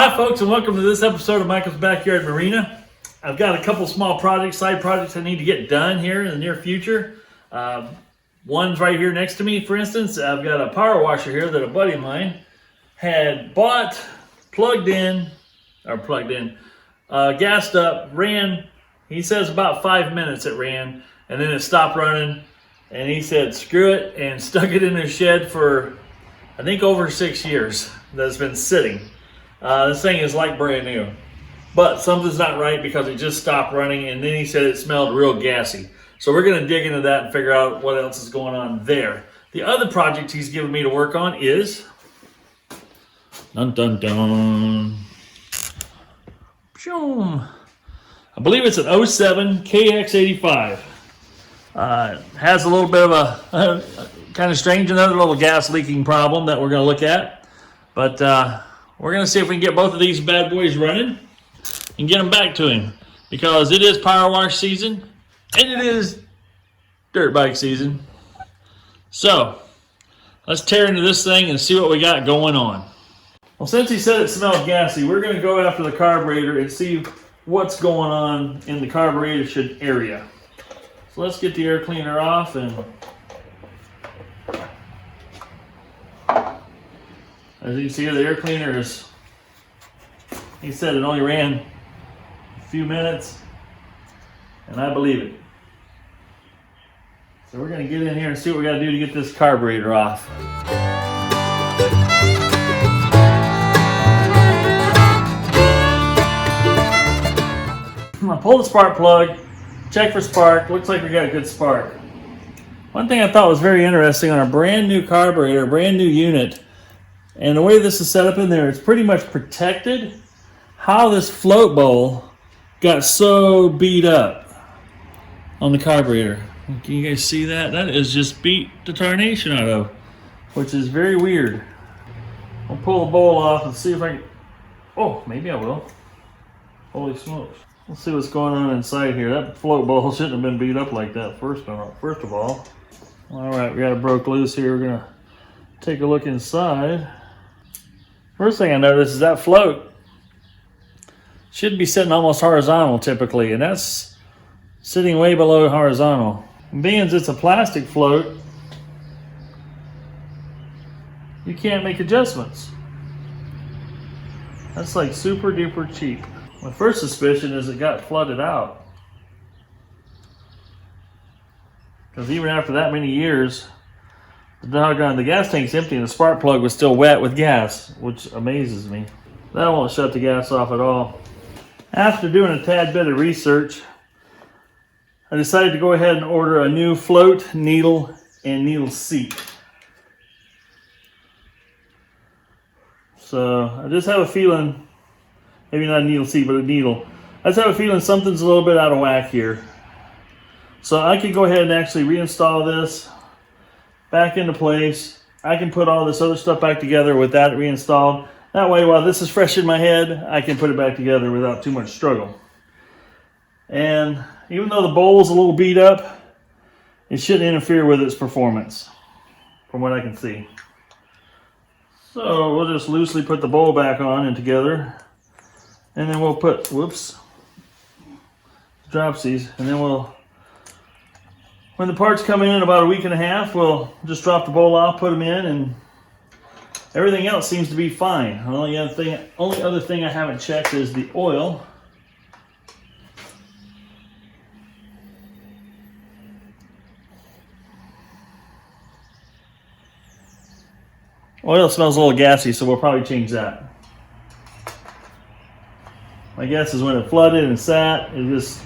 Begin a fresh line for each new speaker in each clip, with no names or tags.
Hi folks, and welcome to this episode of Michael's Backyard Marina. I've got a couple small projects, side projects I need to get done here in the near future. One's right here next to me, for instance. I've got a power washer here that a buddy of mine had bought, gassed up, ran. He says about 5 minutes it ran, and then it stopped running. And he said, screw it, and stuck it in his shed for, I think, over 6 years that it's been sitting. This thing is like brand new. But something's not right because it just stopped running, and then he said it smelled real gassy. So we're going to dig into that and figure out what else is going on there. The other project he's given me to work on is... Dun dun dun. I believe it's an 07 KX85. Has a little bit of a kind of strange, another little gas leaking problem that we're going to look at. But we're going to see if we can get both of these bad boys running and get them back to him. Because it is power wash season and it is dirt bike season. So let's tear into this thing and see what we got going on. Well, since he said it smelled gassy, we're going to go after the carburetor and see what's going on in the carburetor area. So let's get the air cleaner off, and as you can see here, the air cleaner is, he said it only ran a few minutes, and I believe it. So we're going to get in here and see what we got to do to get this carburetor off. I'm going to pull the spark plug, check for spark. Looks like we got a good spark. One thing I thought was very interesting on a brand new carburetor, brand new unit, and the way this is set up in there, it's pretty much protected. How this float bowl got so beat up on the carburetor. Can you guys see that? That is just beat the tarnation out of, which is very weird. I'll pull the bowl off and see if I can, oh, maybe I will. Holy smokes. Let's see what's going on inside here. That float bowl shouldn't have been beat up like that first of all. All right, we got it broke loose here. We're gonna take a look inside. First thing I noticed is that float should be sitting almost horizontal typically, and that's sitting way below horizontal. And being as it's a plastic float, you can't make adjustments. That's like super duper cheap. My first suspicion is it got flooded out. Because even after that many years, the gas tank's empty and the spark plug was still wet with gas, which amazes me. That won't shut the gas off at all. After doing a tad bit of research, I decided to go ahead and order a new float, needle, and needle seat. So I just have a feeling, maybe not a needle seat, but a needle. I just have a feeling something's a little bit out of whack here. So I could go ahead and actually reinstall this back into place. I can put all this other stuff back together with that reinstalled. That way, while this is fresh in my head, I can put it back together without too much struggle. And even though the bowl's a little beat up, it shouldn't interfere with its performance, from what I can see. So we'll just loosely put the bowl back on and together. And then we'll put, dropsies, and then when the parts come in about a week and a half, we'll just drop the bowl off, put them in, and everything else seems to be fine. The only other thing I haven't checked is the oil. Oil smells a little gassy, so we'll probably change that. My guess is when it flooded and sat, it just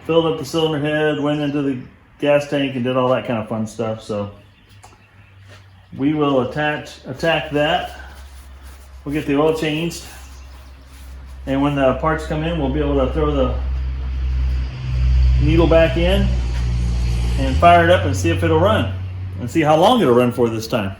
filled up the cylinder head, went into the gas tank, and did all that kind of fun stuff. So we will attack that. We'll get the oil changed, and when the parts come in, we'll be able to throw the needle back in and fire it up and see if it'll run, and see how long it'll run for this time.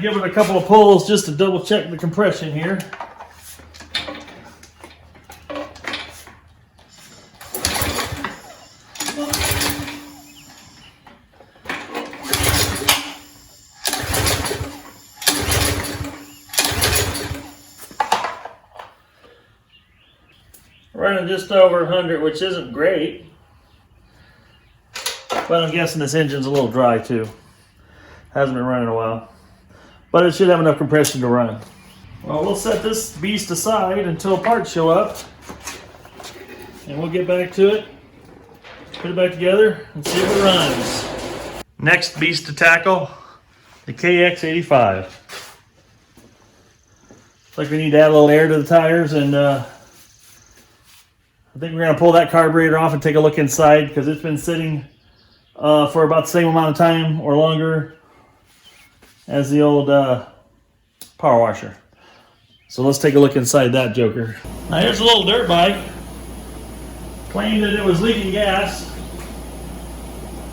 Give it a couple of pulls just to double check the compression here. Running just over 100, which isn't great. But I'm guessing this engine's a little dry too. Hasn't been running a while. But it should have enough compression to run. Well, we'll set this beast aside until parts show up. And we'll get back to it. Put it back together and see if it runs. Next beast to tackle, the KX85. Looks like we need to add a little air to the tires, and I think we're going to pull that carburetor off and take a look inside because it's been sitting for about the same amount of time or longer as the old power washer. So let's take a look inside that joker. Now here's a little dirt bike. Claimed that it was leaking gas,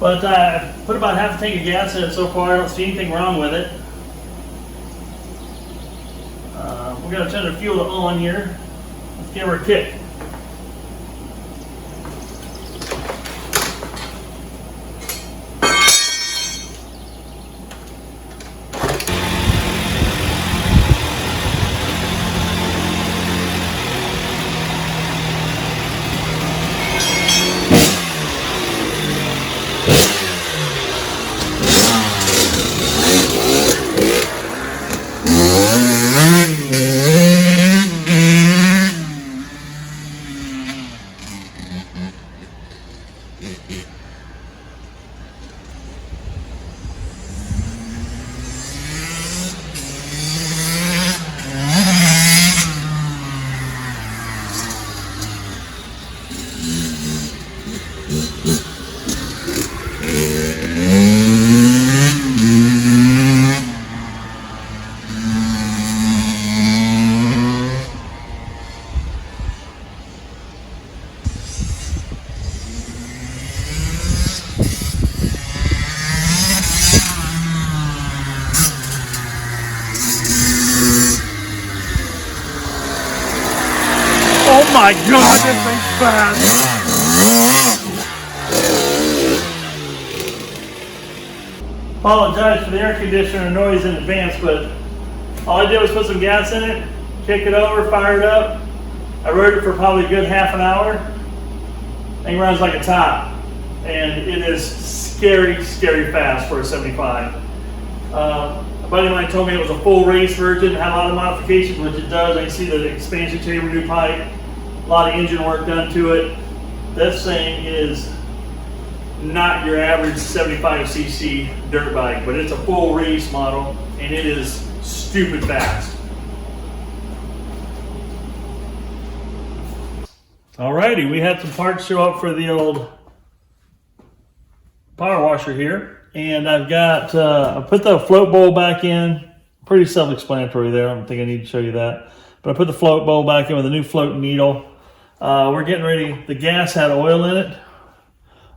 but I put about half a tank of gas in it so far. I don't see anything wrong with it. We're going to turn the fuel on here. Let's give her a kick. Oh my God, this thing's fast! Apologize for the air conditioner noise in advance, but all I did was put some gas in it, kick it over, fire it up. I rode it for probably a good half an hour. Thing runs like a top, and it is scary, scary fast for a 75. A buddy of mine told me it was a full race version, had a lot of modifications, which it does. I can see the expansion chamber, new pipe, a lot of engine work done to it. This thing is not your average 75cc dirt bike, but it's a full race model, and it is stupid fast. Alrighty, we had some parts show up for the old power washer here, and I've got I put the float bowl back in. Pretty self-explanatory there. I don't think I need to show you that, but I put the float bowl back in with a new float needle. We're getting ready. The gas had oil in it.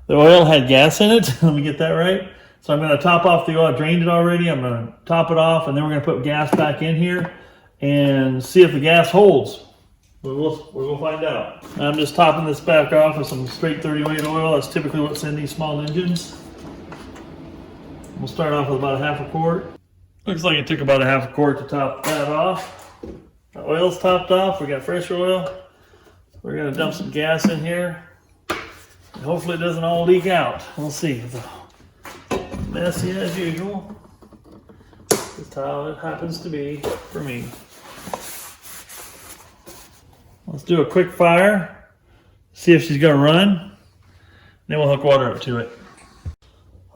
The oil had gas in it. Let me get that right. So I'm going to top off the oil. I drained it already. I'm going to top it off, and then we're going to put gas back in here and see if the gas holds. We'll find out. I'm just topping this back off with some straight 30-weight oil. That's typically what's in these small engines. We'll start off with about a half a quart. Looks like it took about a half a quart to top that off. The oil's topped off. We got fresh oil. We're going to dump some gas in here. And hopefully it doesn't all leak out. We'll see. It's messy as usual. That's how it happens to be for me. Let's do a quick fire, see if she's going to run, then we'll hook water up to it.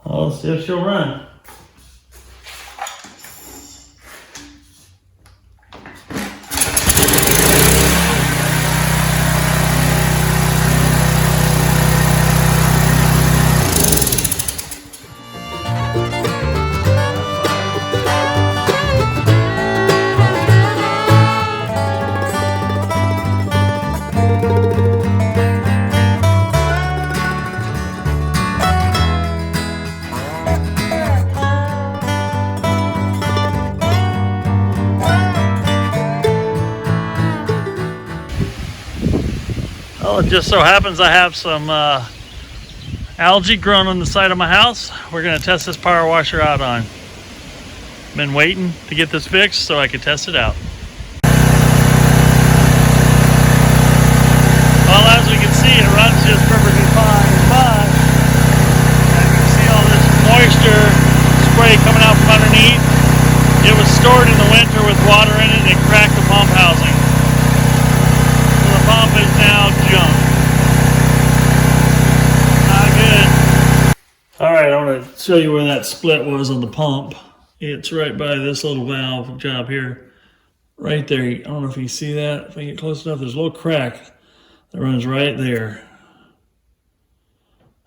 Let's see if she'll run. Well, it just so happens I have some algae growing on the side of my house. We're going to test this power washer out on. Been waiting to get this fixed so I could test it out. Well, see, it runs just perfectly fine, but as you can see all this moisture spray coming out from underneath. It was stored in the winter with water in it and it cracked the pump housing. So the pump is now junk. Not good. Alright, I want to show you where that split was on the pump. It's right by this little valve job here. Right there. I don't know if you see that. If I get close enough, there's a little crack that runs right there.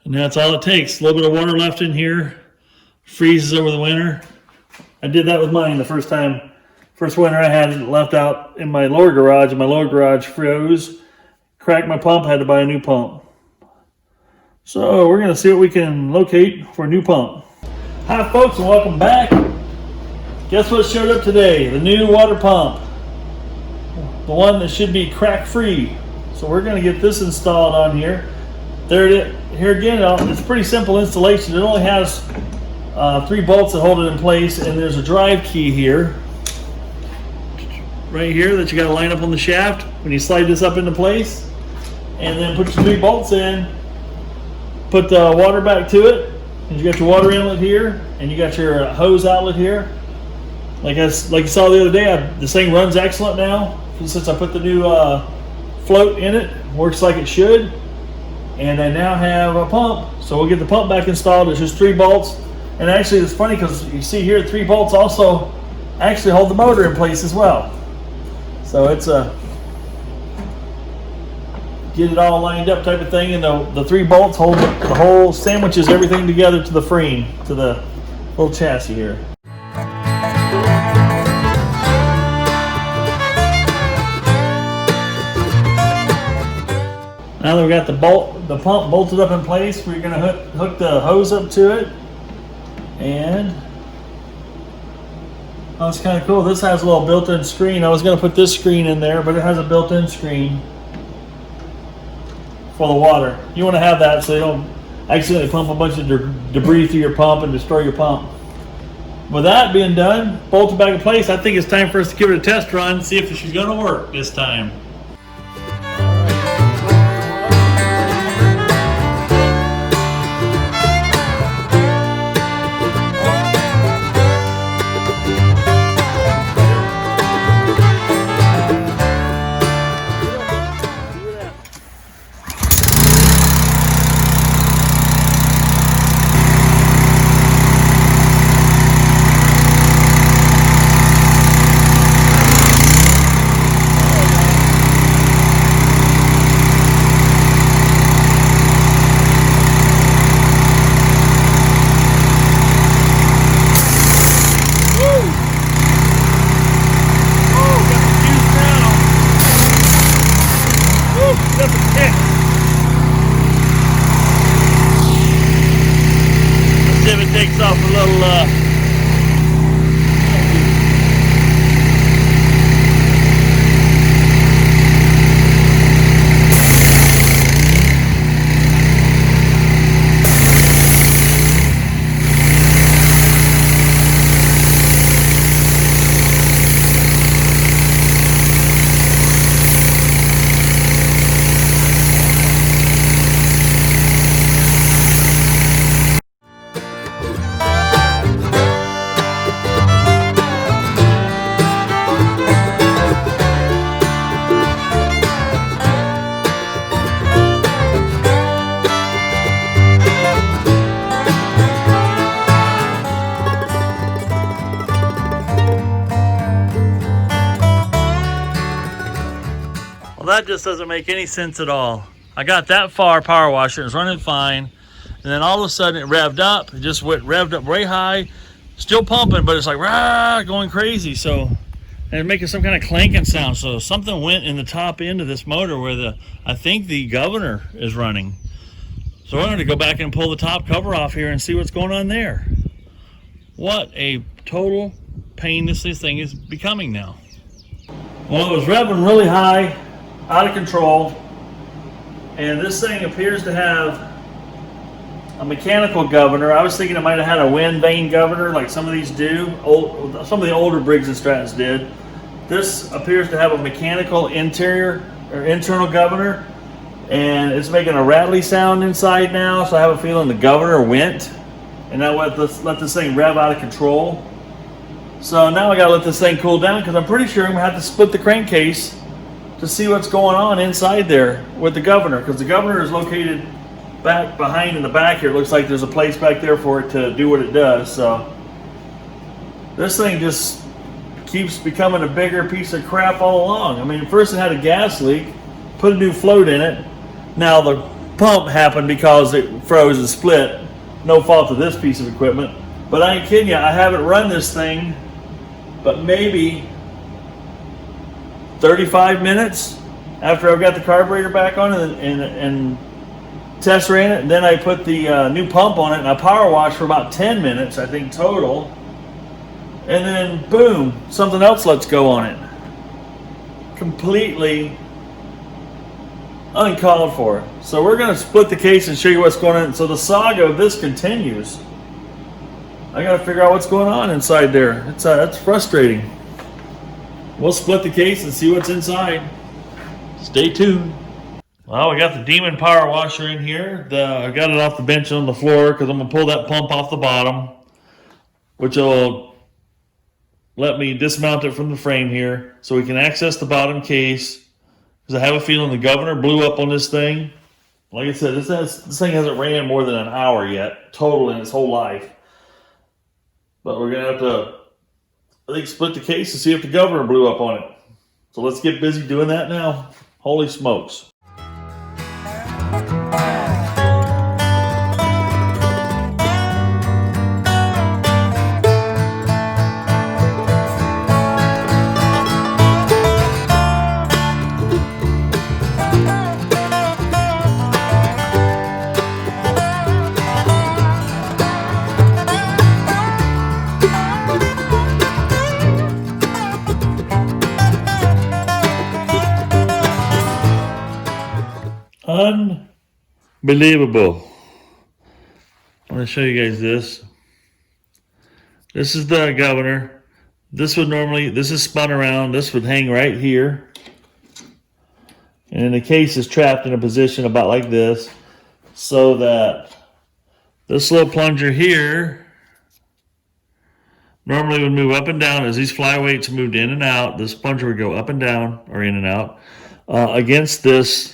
And that's all it takes. A little bit of water left in here. Freezes over the winter. I did that with mine the first winter I had it left out in my lower garage, and my lower garage froze. Cracked my pump, had to buy a new pump. So we're going to see what we can locate for a new pump. Hi folks, and welcome back. Guess what showed up today? The new water pump. The one that should be crack free. So we're going to get this installed on here. There it is. Here again, it's a pretty simple installation. It only has 3 bolts that hold it in place, and there's a drive key here. Right here that you got to line up on the shaft when you slide this up into place. And then put your 3 bolts in. Put the water back to it. And you got your water inlet here, and you got your hose outlet here. Like you saw the other day, this thing runs excellent now. Since I put the new float in it, works like it should. And I now have a pump. So we'll get the pump back installed. It's just 3 bolts. And actually it's funny because you see here 3 bolts also actually hold the motor in place as well. So it's a get it all lined up type of thing. And the 3 bolts hold the whole sandwiches everything together to the frame, to the little chassis here. Now that we've got the pump bolted up in place, we're going to hook the hose up to it. And oh, it's kind of cool. This has a little built-in screen. I was going to put this screen in there, but it has a built-in screen for the water. You want to have that so they don't accidentally pump a bunch of debris through your pump and destroy your pump. With that being done, bolted back in place, I think it's time for us to give it a test run, see if she's going to work this time. Takes off a little Well, that just doesn't make any sense at all. I got that far power washer, it was running fine, and then all of a sudden it revved up. It just revved up way high, still pumping, but it's like rah, going crazy. So, and it's making some kind of clanking sound. So something went in the top end of this motor where I think the governor is running. So we're going to go back and pull the top cover off here and see what's going on there. What a total pain this thing is becoming now. Well, it was revving really high, out of control, and this thing appears to have a mechanical governor. I was thinking it might have had a wind vane governor like some of these do. Some of the older Briggs Strattons did. This appears to have a mechanical interior or internal governor, and it's making a rattly sound inside now, so I have a feeling the governor went, and I let this thing rev out of control. So now I gotta let this thing cool down, because I'm pretty sure I'm gonna have to split the crankcase to see what's going on inside there with the governor, because the governor is located back behind in the back here. It looks like there's a place back there for it to do what it does. So this thing just keeps becoming a bigger piece of crap all along. I mean, first it had a gas leak, put a new float in it. Now the pump happened because it froze and split. No fault of this piece of equipment. But I ain't kidding you, I haven't run this thing but maybe 35 minutes after I've got the carburetor back on and test ran it. And then I put the new pump on it and I power washed for about 10 minutes, I think, total. And then boom, something else lets go on it. Completely uncalled for. So we're going to split the case and show you what's going on. So the saga of this continues. I got to figure out what's going on inside there. It's frustrating. We'll split the case and see what's inside. Stay tuned. Well, we got the Demon power washer in here. I got it off the bench on the floor because I'm going to pull that pump off the bottom, which will let me dismount it from the frame here so we can access the bottom case, because I have a feeling the governor blew up on this thing. Like I said, this thing hasn't ran more than an hour yet, total in its whole life. But we're going to have to, I think, split the case and see if the governor blew up on it. So let's get busy doing that now. Holy smokes. Unbelievable. I want to show you guys this. This is the governor. This is spun around. This would hang right here. And then the case is trapped in a position about like this, so that this little plunger here normally would move up and down as these flyweights moved in and out. This plunger would go up and down, or in and out, against this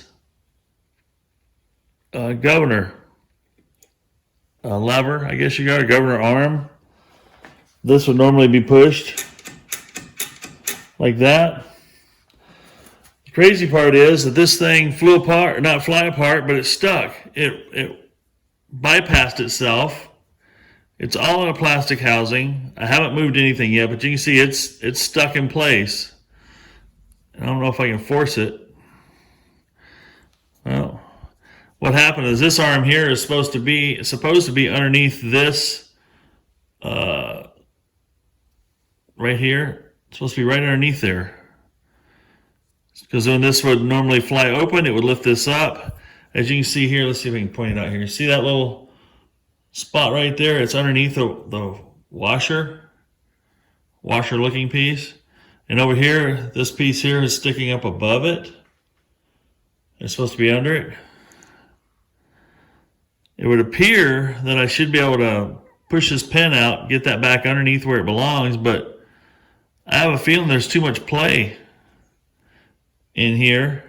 governor lever, I guess you got a governor arm. This would normally be pushed like that. The crazy part is that this thing flew apart, not fly apart, but it stuck. It bypassed itself. It's all in a plastic housing. I haven't moved anything yet, but you can see it's stuck in place. I don't know if I can force it. Well, what happened is this arm here is supposed to be underneath this right here. It's supposed to be right underneath there. Because when this would normally fly open, it would lift this up. As you can see here, let's see if I can point it out here. See that little spot right there? It's underneath the washer looking piece. And over here, this piece here is sticking up above it. It's supposed to be under it. It would appear that I should be able to push this pin out, get that back underneath where it belongs, but I have a feeling there's too much play in here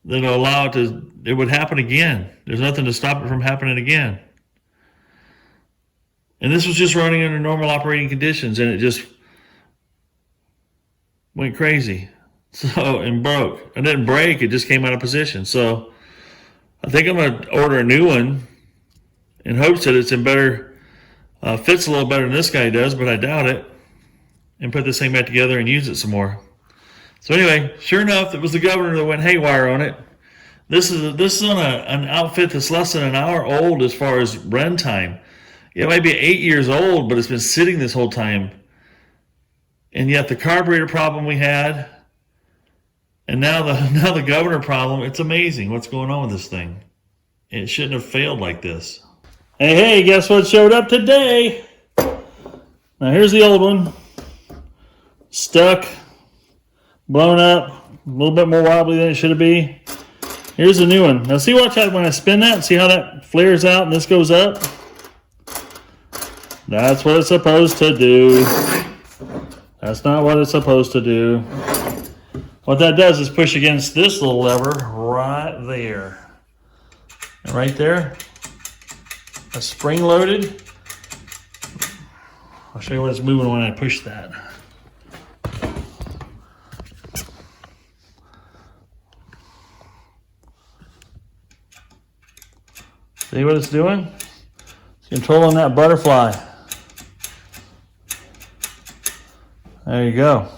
that'll allow it would happen again. There's nothing to stop it from happening again. And this was just running under normal operating conditions, and it just went crazy. And broke. It didn't break, it just came out of position. So I think I'm going to order a new one in hopes that it's in better, fits a little better than this guy does, but I doubt it. And put this thing back together and use it some more. So anyway, sure enough, it was the governor that went haywire on it. This is on an outfit that's less than an hour old as far as run time. It might be 8 years old, but it's been sitting this whole time. And yet the carburetor problem we had, and now the governor problem, it's amazing what's going on with this thing. It shouldn't have failed like this. Hey, guess what showed up today? Now here's the old one. Stuck, blown up, a little bit more wobbly than it should be. Here's a new one. Now see, watch out when I spin that. See how that flares out and this goes up? That's what it's supposed to do. That's not what it's supposed to do. What that does is push against this little lever right there. And right there, a spring loaded. I'll show you what it's moving when I push that. See what it's doing? It's controlling that butterfly. There you go.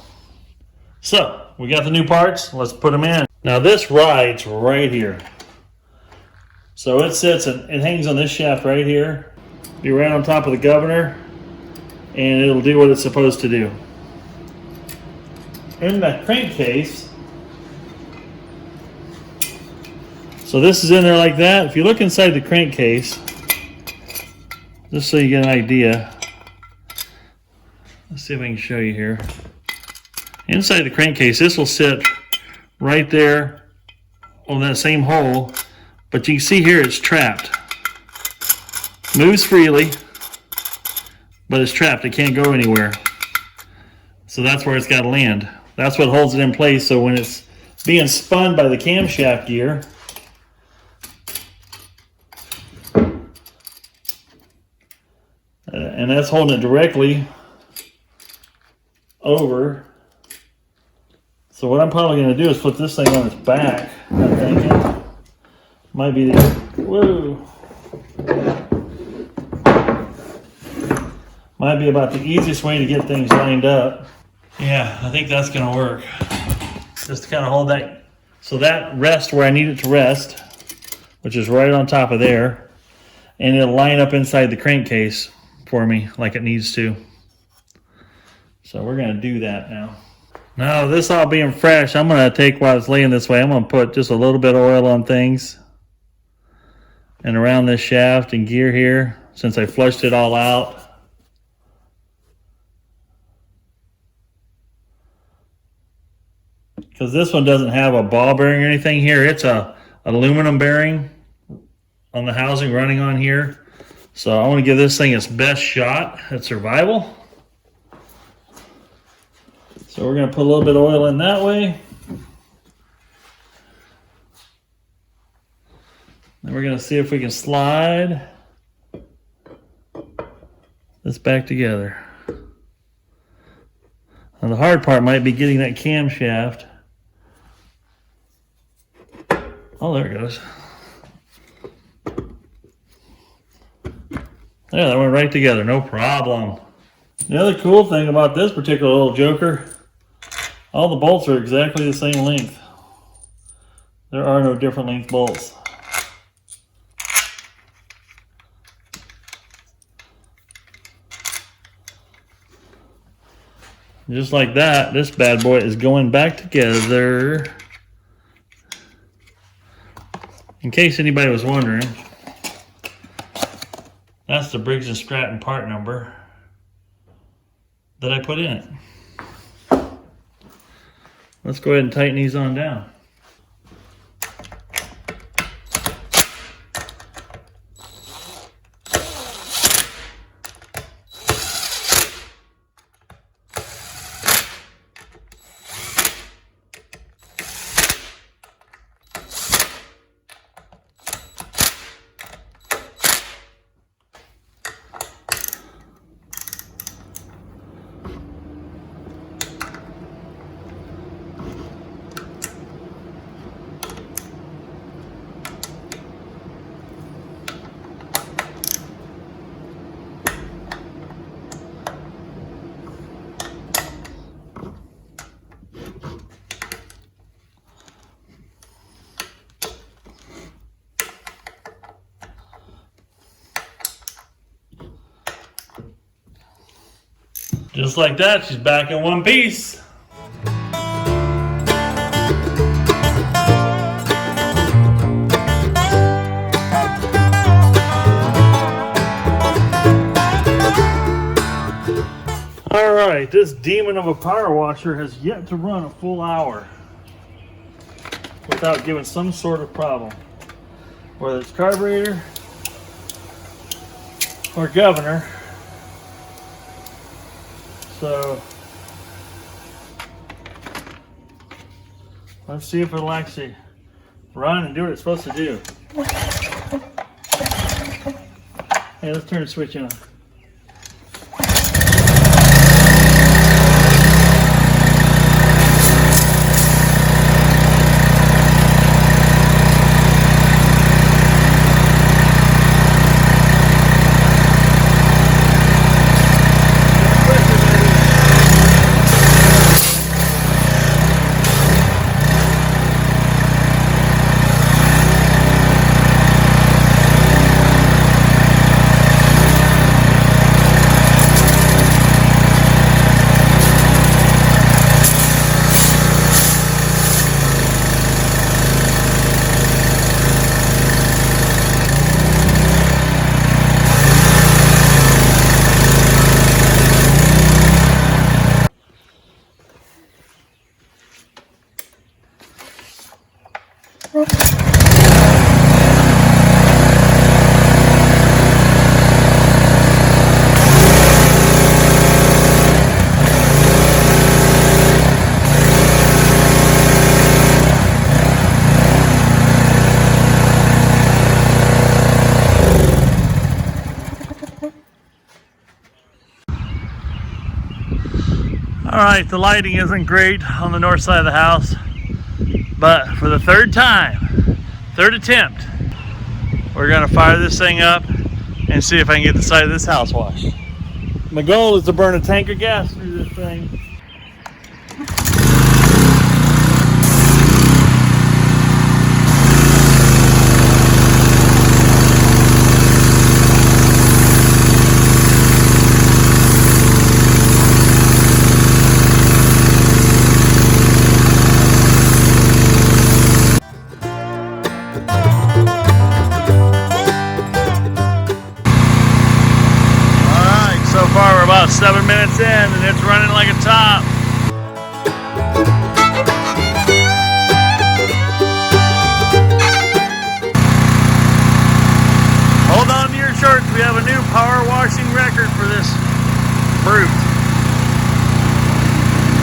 So, we got the new parts. Let's put them in. Now this rides right here. So it sits and it hangs on this shaft right here. Be right on top of the governor. And it'll do what it's supposed to do. In the crankcase, so this is in there like that. If you look inside the crankcase, just so you get an idea, let's see if I can show you here. Inside the crankcase, this will sit right there on that same hole, but you can see here it's trapped. Moves freely, but it's trapped. It can't go anywhere. So that's where it's got to land. That's what holds it in place, so when it's being spun by the camshaft gear, and that's holding it directly over. So what I'm probably going to do is put this thing on its back. I'm thinking might be the might be about the easiest way to get things lined up. Yeah, I think that's going to work. Just to kind of hold that, so that rests where I need it to rest, which is right on top of there, and it'll line up inside the crankcase for me like it needs to. So we're going to do that now. Now this all being fresh, I'm going to take, while it's laying this way, I'm going to put just a little bit of oil on things and around this shaft and gear here, since I flushed it all out. Because this one doesn't have a ball bearing or anything here. It's a aluminum bearing on the housing running on here. So I want to give this thing its best shot at survival. So we're going to put a little bit of oil in that way. Then we're going to see if we can slide this back together. Now the hard part might be getting that camshaft. Oh, there it goes. Yeah, that went right together, no problem. The other cool thing about this particular little joker, all the bolts are exactly the same length. There are no different length bolts. Just like that, this bad boy is going back together. In case anybody was wondering, that's the Briggs Stratton part number that I put in it. Let's go ahead and tighten these on down. Just like that, she's back in one piece. All right, this demon of a power washer has yet to run a full hour. without giving some sort of problem, whether it's carburetor or governor. So let's see if it'll actually run and do what it's supposed to do. Hey, let's turn the switch on. Alright, the lighting isn't great on the north side of the house, but for the third attempt, we're going to fire this thing up and see if I can get the side of this house washed. My goal is to burn a tank of gas through this thing. So far we're about 7 minutes in and it's running like a top. Hold on to your shorts, we have a new power washing record for this brute.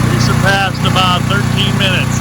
We surpassed about 13 minutes.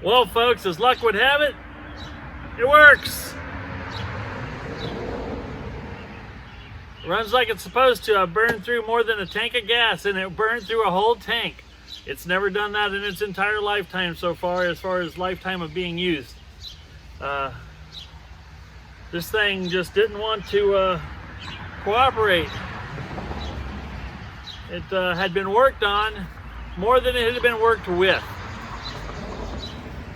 Well, folks, as luck would have it, it works. Runs like it's supposed to. I've burned through more than a tank of gas, and it burned through a whole tank. It's never done that in its entire lifetime so far as lifetime of being used. This thing just didn't want to cooperate. It had been worked on more than it had been worked with.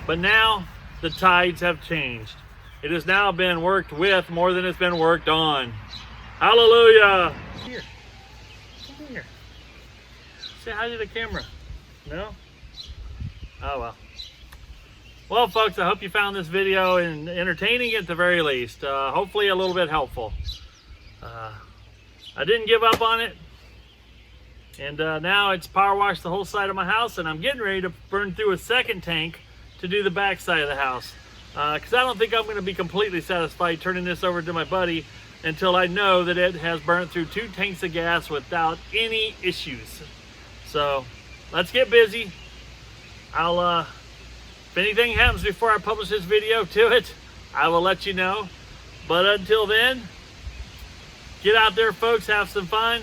But now the tides have changed. It has now been worked with more than it's been worked on. Hallelujah! Here. Come here. Say hi to the camera. No? Oh well. Well, folks, I hope you found this video entertaining at the very least. Hopefully a little bit helpful. I didn't give up on it. And now it's power washed the whole side of my house, and I'm getting ready to burn through a second tank to do the back side of the house. Because I don't think I'm going to be completely satisfied turning this over to my buddy until I know that it has burned through 2 tanks of gas without any issues. So let's get busy. I'll, if anything happens before I publish this video to it, I will let you know. But until then, get out there, folks, have some fun.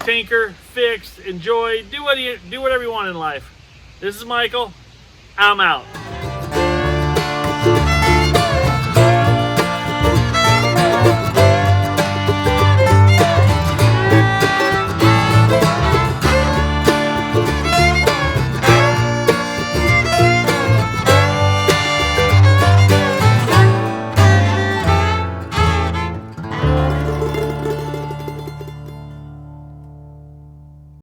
Tinker, fix, enjoy, do whatever you want in life. This is Michael. I'm out.